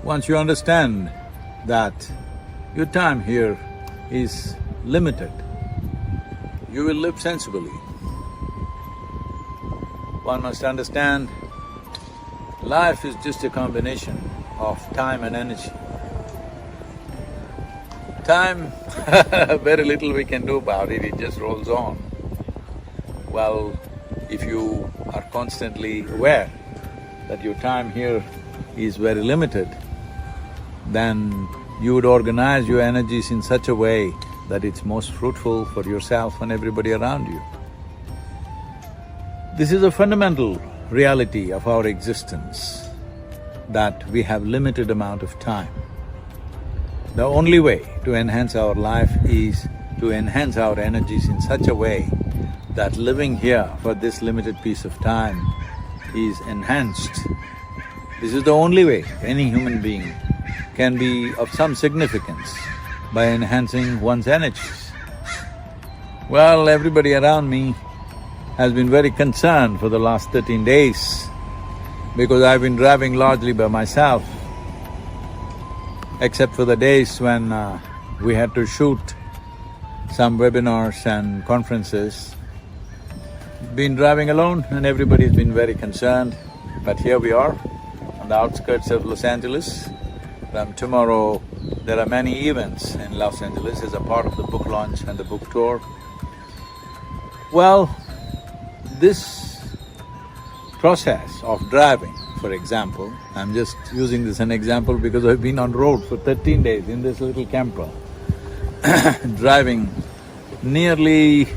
Once you understand that your time here is limited, you will live sensibly. One must understand life is just a combination of time and energy. Time, very little we can do about it, it just rolls on. Well, if you are constantly aware that your time here is very limited, then you would organize your energies in such a way that it's most fruitful for yourself and everybody around you. This is a fundamental reality of our existence, that we have limited amount of time. The only way to enhance our life is to enhance our energies in such a way that living here for this limited piece of time is enhanced. This is the only way any human being can be of some significance, by enhancing one's energies. Well, everybody around me has been very concerned for the last 13 days because I've been driving largely by myself, except for the days when we had to shoot some webinars and conferences. Been driving alone and everybody's been very concerned, but here we are on the outskirts of Los Angeles. From tomorrow, there are many events in Los Angeles as a part of the book launch and the book tour. Well, this process of driving, for example, I'm just using this as an example because I've been on road for 13 days in this little camper, driving nearly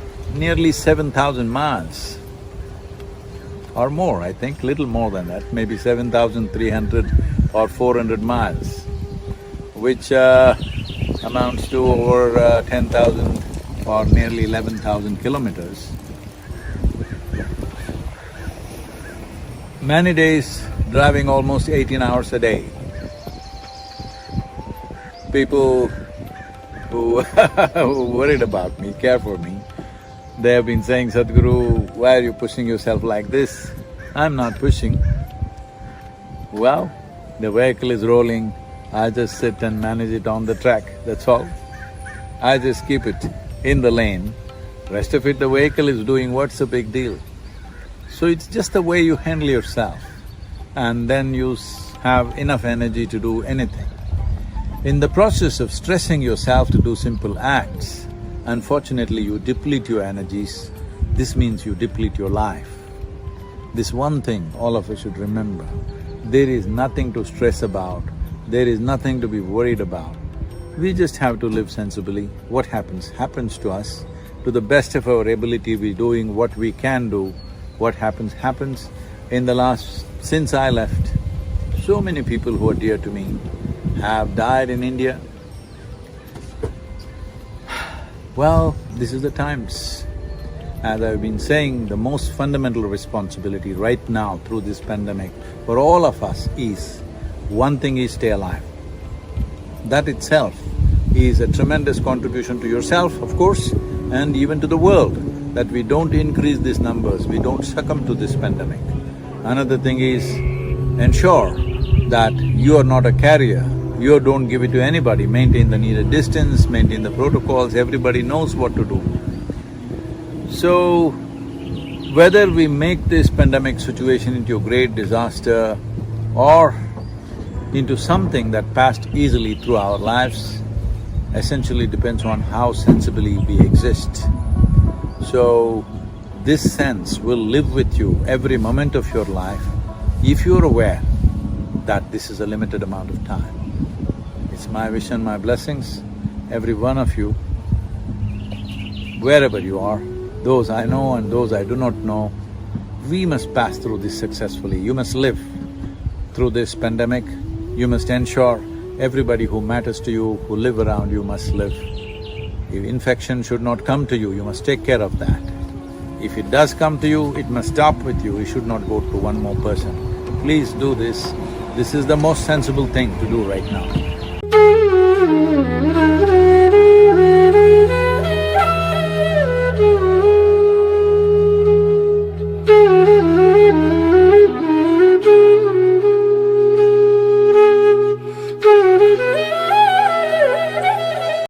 7,000 miles or more, I think, little more than that, maybe 7,300 or 400 miles, which amounts to over 10,000 or nearly 11,000 kilometers. Many days driving almost 18 hours a day. People who who worried about me, care for me, they have been saying, Sadhguru, why are you pushing yourself like this? I'm not pushing. Well, the vehicle is rolling, I just sit and manage it on the track, that's all. I just keep it in the lane, rest of it the vehicle is doing, what's the big deal? So it's just the way you handle yourself, and then you have enough energy to do anything. In the process of stressing yourself to do simple acts, unfortunately you deplete your energies, this means you deplete your life. This one thing all of us should remember, there is nothing to stress about, there is nothing to be worried about. We just have to live sensibly. What happens, happens to us. To the best of our ability, we're doing what we can do. What happens, happens. Since I left, so many people who are dear to me have died in India. Well, this is the times. As I've been saying, the most fundamental responsibility right now through this pandemic for all of us is, one thing is stay alive. That itself is a tremendous contribution to yourself, of course, and even to the world, that we don't increase these numbers, we don't succumb to this pandemic. Another thing is, ensure that you are not a carrier, you don't give it to anybody, maintain the needed distance, maintain the protocols, everybody knows what to do. So, whether we make this pandemic situation into a great disaster or into something that passed easily through our lives, essentially depends on how sensibly we exist. So, this sense will live with you every moment of your life if you're aware that this is a limited amount of time. It's my wish and my blessings, every one of you, wherever you are, those I know and those I do not know, we must pass through this successfully. You must live through this pandemic. You must ensure everybody who matters to you, who live around you, must live. If infection should not come to you, you must take care of that. If it does come to you, it must stop with you, it should not go to one more person. Please do this. This is the most sensible thing to do right now. Sadhguru.